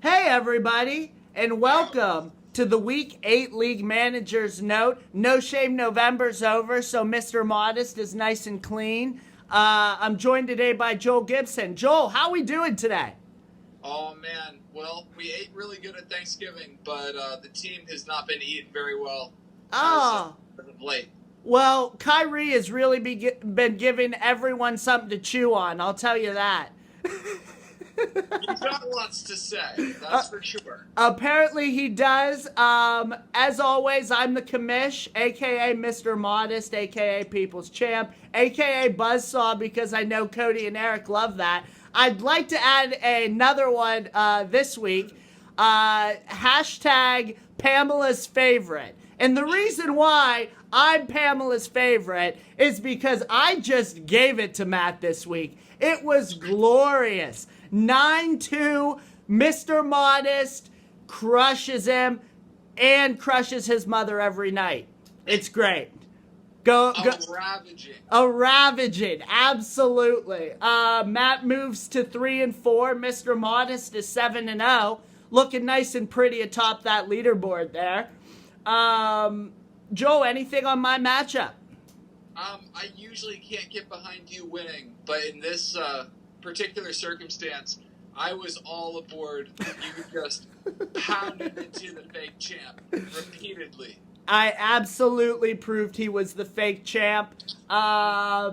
Hey, everybody, and welcome to the Week 8 League Manager's Note. No Shame November's over, so Mr. Modest is nice and clean. I'm joined today by Joel Gibson. Joel, how we doing today? Oh, man. Well, we ate really good at Thanksgiving, but the team has not been eating very well as of late. Well, Kyrie has really been giving everyone something to chew on, I'll tell you that. He's got lots to say, that's for sure. Apparently he does. As always, I'm the commish, a.k.a. Mr. Modest, a.k.a. People's Champ, a.k.a. Buzzsaw, because I know Cody and Eric love that. I'd like to add another one this week. Hashtag Pamela's Favorite. And the reason why I'm Pamela's favorite is because I just gave it to Matt this week. It was glorious. 9-2, Mr. Modest crushes him and crushes his mother every night. It's great. Go. Ravaging, absolutely. Matt moves to 3-4. Mr. Modest is 7-0, looking nice and pretty atop that leaderboard there. Joe, anything on my matchup? I usually can't get behind you winning, but in this particular circumstance, I was all aboard. You just pounded into the fake champ repeatedly. I absolutely proved he was the fake champ. Yeah,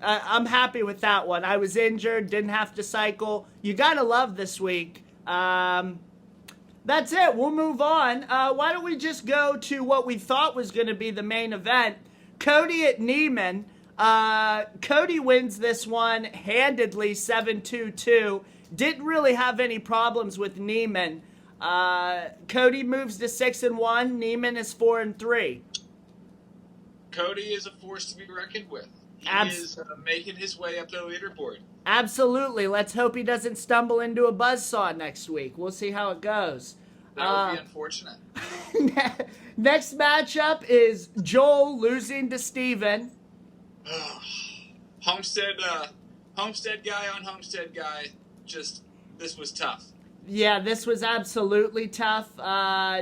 I'm happy with that one. I was injured, didn't have to cycle. You gotta love this week. That's it. We'll move on. Why don't we just go to what we thought was going to be the main event? Cody at Neiman. Cody wins this one handedly, 7-2-2. Didn't really have any problems with Neiman. Cody moves to 6-1. Neiman is 4-3. Cody is a force to be reckoned with. He is making his way up the leaderboard. Absolutely. Let's hope he doesn't stumble into a buzzsaw next week. We'll see how it goes. That would be unfortunate. Next matchup is Joel losing to Steven. Homestead guy on Homestead guy. This was tough. Yeah, this was absolutely tough.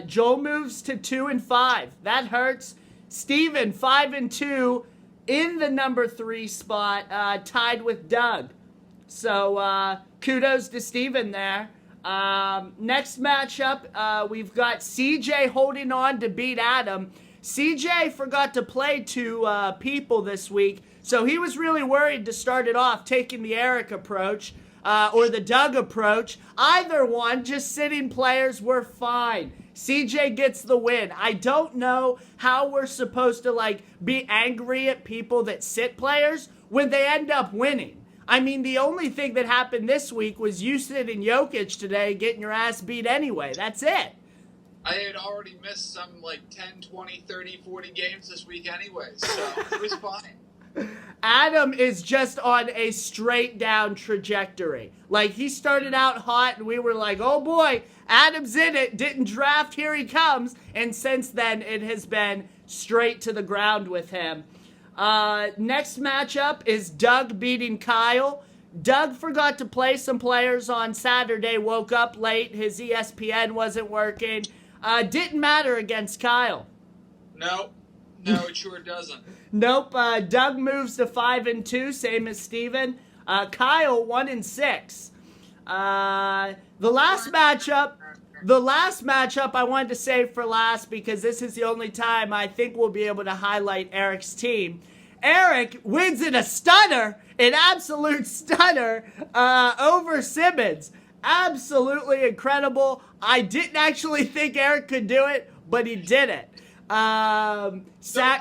Joel moves to 2-5. That hurts. Steven, 5-2, in the number 3 spot, tied with Doug. So, kudos to Steven there. Next matchup, we've got CJ holding on to beat Adam. CJ forgot to play 2 people this week, so he was really worried to start it off, taking the Eric approach, or the Doug approach. Either one, just sitting players were fine. CJ gets the win. I don't know how we're supposed to, be angry at people that sit players when they end up winning. I mean, the only thing that happened this week was you sitting Jokic today getting your ass beat anyway. That's it. I had already missed some 10, 20, 30, 40 games this week anyway, so it was fine. Adam is just on a straight down trajectory. He started out hot and we were like, oh boy, Adam's in it, didn't draft, here he comes. And since then, it has been straight to the ground with him. Next matchup is Doug beating Kyle. Doug forgot to play some players on Saturday, woke up late, his ESPN wasn't working. Didn't matter against Kyle. No, it sure doesn't. Nope, Doug moves to 5-2, same as Steven. Kyle, 1-6. The last matchup I wanted to save for last because this is the only time I think we'll be able to highlight Eric's team. Eric wins in a stunner, an absolute stunner, over Simmons. Absolutely incredible. I didn't actually think Eric could do it, but he did it. So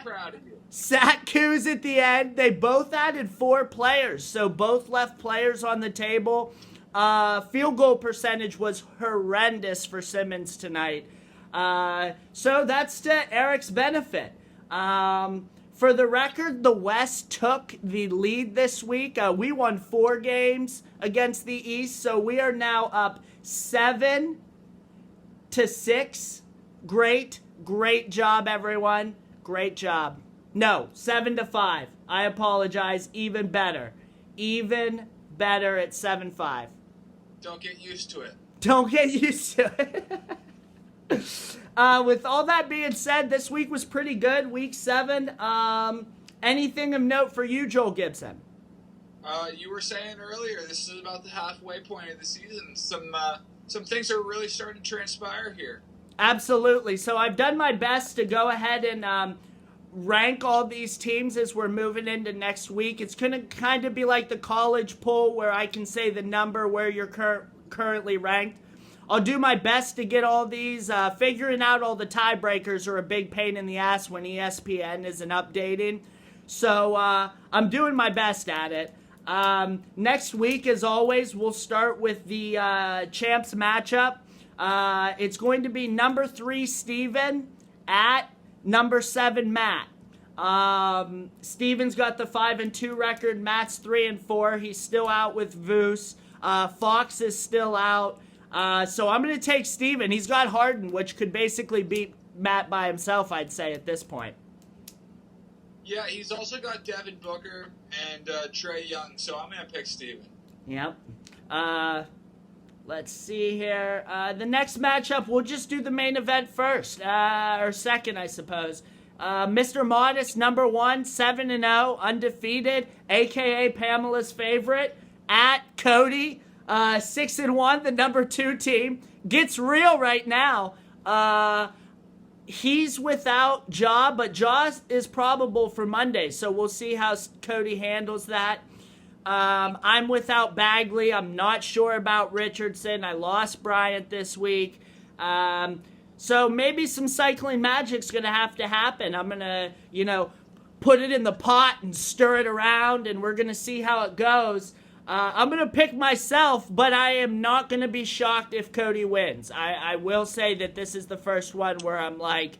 proud of you. Sat Coos at the end. They both added 4 players, so both left players on the table. Field goal percentage was horrendous for Simmons tonight. So that's to Eric's benefit. For the record, the West took the lead this week. We won 4 games against the East, so we are now up 7-6. Great job, everyone. Great job. No, 7-5. I apologize. Even better at 7-5. Don't get used to it. Don't get used to it. With all that being said, this week was pretty good. Week 7. Anything of note for you, Joel Gibson? You were saying earlier, this is about the halfway point of the season. Some things are really starting to transpire here. Absolutely. So I've done my best to go ahead and rank all these teams as we're moving into next week. It's going to kind of be like the college poll where I can say the number where you're currently ranked. I'll do my best to get all these. Figuring out all the tiebreakers are a big pain in the ass when ESPN isn't updating. So I'm doing my best at it. Next week, as always, we'll start with the champs matchup. It's going to be number 3 Steven at number 7 Matt. Steven's got the 5-2 record. Matt's 3-4. He's still out with Voos. Fox is still out. So I'm going to take Steven. He's got Harden, which could basically beat Matt by himself, I'd say, at this point. Yeah, he's also got Devin Booker and Trae Young, so I'm going to pick Steven. Yep. Let's see here. The next matchup, we'll just do the main event first, or second, I suppose. Mr. Modest, number 1, 7-0, undefeated, a.k.a. Pamela's favorite, at Cody, 6-1, the number 2 team. Gets real right now. He's without Ja, but Ja is probable for Monday, so we'll see how Cody handles that. I'm without Bagley. I'm not sure about Richardson. I lost Bryant this week. So maybe some cycling magic's going to have to happen. I'm going to, put it in the pot and stir it around, and we're going to see how it goes. I'm going to pick myself, but I am not going to be shocked if Cody wins. I will say that this is the first one where I'm like,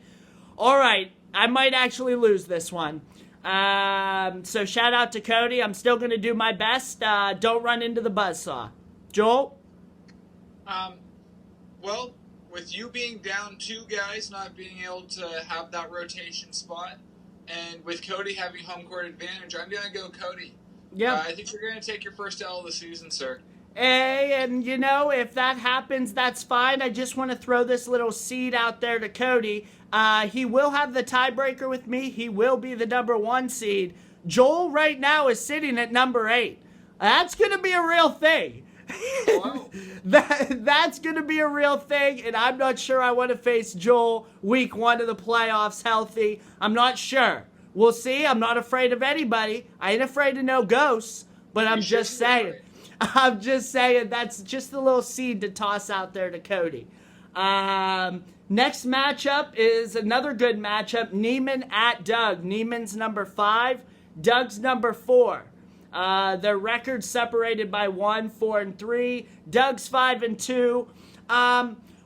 all right, I might actually lose this one. So shout out to Cody. I'm still going to do my best. Don't run into the buzzsaw. Joel? Well, with you being down 2 guys, not being able to have that rotation spot, and with Cody having home court advantage, I'm going to go Cody. Yeah. I think you're going to take your first L of the season, sir. Hey, and if that happens, that's fine. I just want to throw this little seed out there to Cody. He will have the tiebreaker with me. He will be the number 1 seed. Joel right now is sitting at number 8. That's going to be a real thing. Wow. That's going to be a real thing, and I'm not sure I want to face Joel week 1 of the playoffs healthy. I'm not sure. We'll see. I'm not afraid of anybody. I ain't afraid of no ghosts, but I'm just saying. I'm just saying that's just a little seed to toss out there to Cody. Next matchup is another good matchup. Neiman at Doug. Neiman's number 5. Doug's number 4. Their records separated by 1, 4, and 3. Doug's 5-2.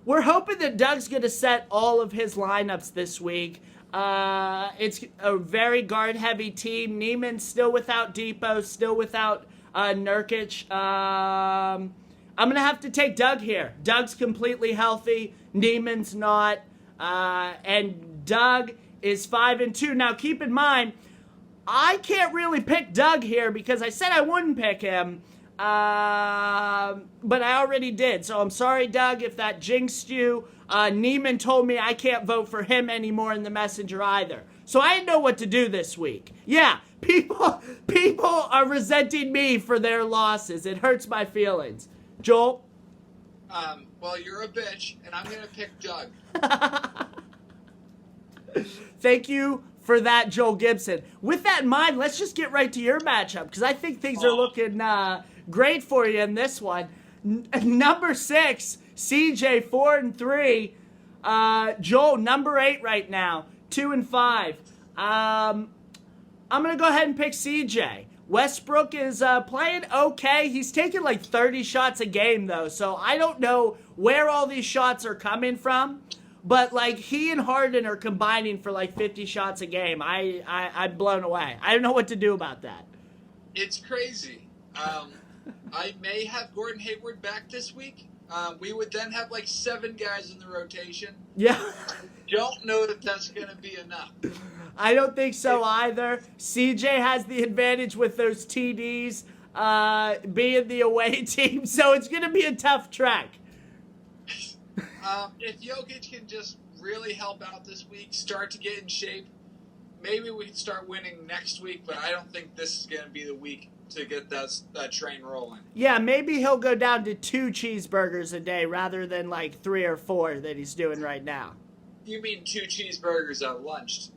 We're hoping that Doug's going to set all of his lineups this week. It's a very guard-heavy team. Neiman's still without Depot, still without Nurkic. I'm going to have to take Doug here. Doug's completely healthy. Neiman's not. And Doug is 5-2. Now, keep in mind, I can't really pick Doug here because I said I wouldn't pick him. But I already did. So I'm sorry, Doug, if that jinxed you. Neiman told me I can't vote for him anymore in the messenger either. So I didn't know what to do this week. Yeah, people are resenting me for their losses. It hurts my feelings. Joel? Well, you're a bitch, and I'm going to pick Doug. Thank you for that, Joel Gibson. With that in mind, let's just get right to your matchup, because I think things are looking great for you in this one. Number 6, CJ, 4-3. Joel, number 8 right now, 2-5. I'm going to go ahead and pick CJ. Westbrook is playing okay. He's taking like 30 shots a game, though, so I don't know where all these shots are coming from. But, like, he and Harden are combining for, like, 50 shots a game. I'm blown away. I don't know what to do about that. It's crazy. I may have Gordon Hayward back this week. We would then have, like, 7 guys in the rotation. Yeah. Don't know that that's going to be enough. I don't think so either. CJ has the advantage with those TDs being the away team, so it's going to be a tough track. If Jokic can just really help out this week, start to get in shape, maybe we can start winning next week, but I don't think this is going to be the week to get that train rolling. Yeah, maybe he'll go down to 2 cheeseburgers a day rather than like 3 or 4 that he's doing right now. You mean 2 cheeseburgers at lunch?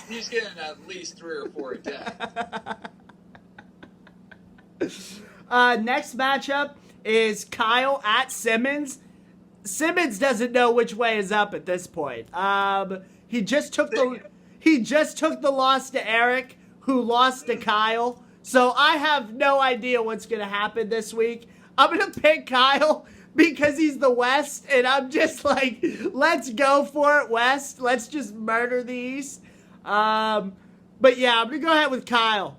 He's getting at least 3 or 4 a day. Next matchup is Kyle at Simmons. Simmons doesn't know which way is up at this point. He just took the loss to Eric, who lost to Kyle. So I have no idea what's going to happen this week. I'm going to pick Kyle because he's the West, and I'm just like, let's go for it, West. Let's just murder the East. But yeah, I'm going to go ahead with Kyle.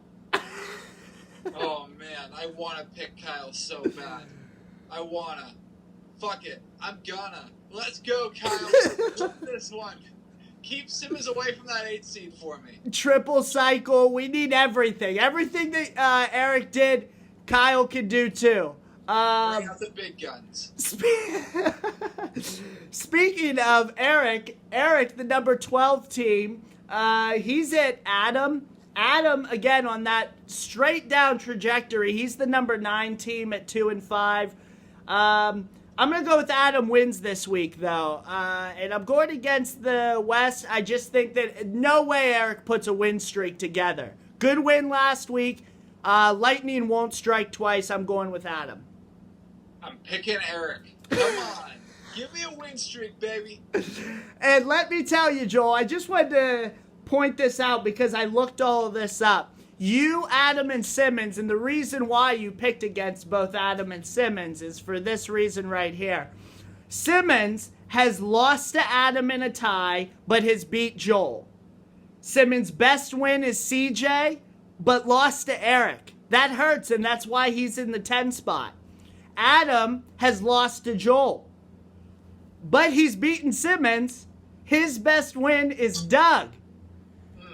Oh, man, I want to pick Kyle so bad. I want to. Fuck it. I'm gonna. Let's go, Kyle. Win this one. Keep Simmons away from that 8 seed for me. Triple cycle. We need everything. Everything that Eric did, Kyle can do too. Bring out the big guns. Speaking of Eric, the number 12 team, he's at Adam. Adam, again, on that straight down trajectory. He's the number 9 team at 2-5. I'm going to go with Adam wins this week, though. And I'm going against the West. I just think that no way Eric puts a win streak together. Good win last week. Lightning won't strike twice. I'm going with Adam. I'm picking Eric. Come on. Give me a win streak, baby. And let me tell you, Joel, I just wanted to point this out because I looked all of this up. You, Adam, and Simmons, and the reason why you picked against both Adam and Simmons is for this reason right here. Simmons has lost to Adam in a tie, but has beat Joel. Simmons' best win is CJ, but lost to Eric. That hurts, and that's why he's in the 10 spot. Adam has lost to Joel, but he's beaten Simmons. His best win is Doug.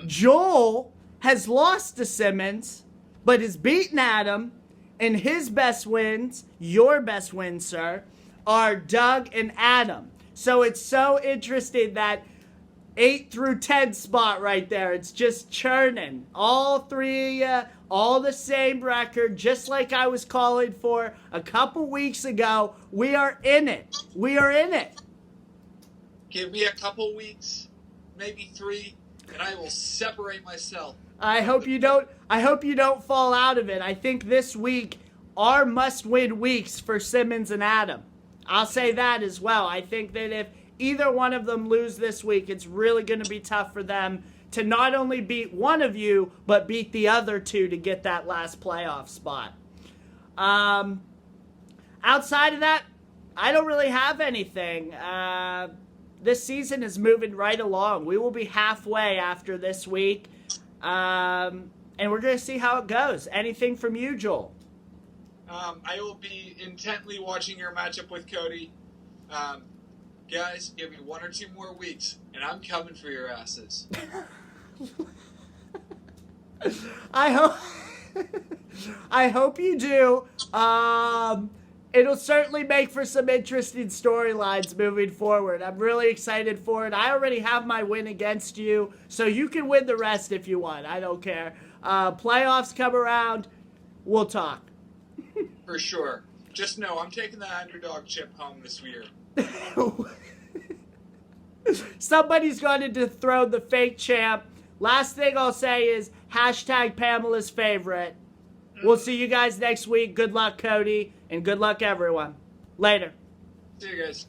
Joel has lost to Simmons, but has beaten Adam, and his best wins, your best wins, sir, are Doug and Adam. So it's so interesting that 8 through 10 spot right there, it's just churning. All three, all the same record, just like I was calling for a couple weeks ago. We are in it. We are in it. Give me a couple weeks, maybe 3, and I will separate myself. I hope you don't fall out of it. I think this week are must-win weeks for Simmons and Adam. I'll say that as well. I think that if either one of them lose this week, it's really going to be tough for them to not only beat one of you, but beat the other 2 to get that last playoff spot. Outside of that, I don't really have anything. This season is moving right along. We will be halfway after this week. And we're going to see how it goes. Anything from you, Joel? I will be intently watching your matchup with Cody. Guys, give me 1 or 2 more weeks, and I'm coming for your asses. I hope you do. It'll certainly make for some interesting storylines moving forward. I'm really excited for it. I already have my win against you, so you can win the rest if you want. I don't care. Playoffs come around, we'll talk. For sure. Just know I'm taking the underdog chip home this year. Somebody's going to dethrone the fake champ. Last thing I'll say is hashtag Pamela's favorite. We'll see you guys next week. Good luck, Cody, and good luck, everyone. Later. See you guys.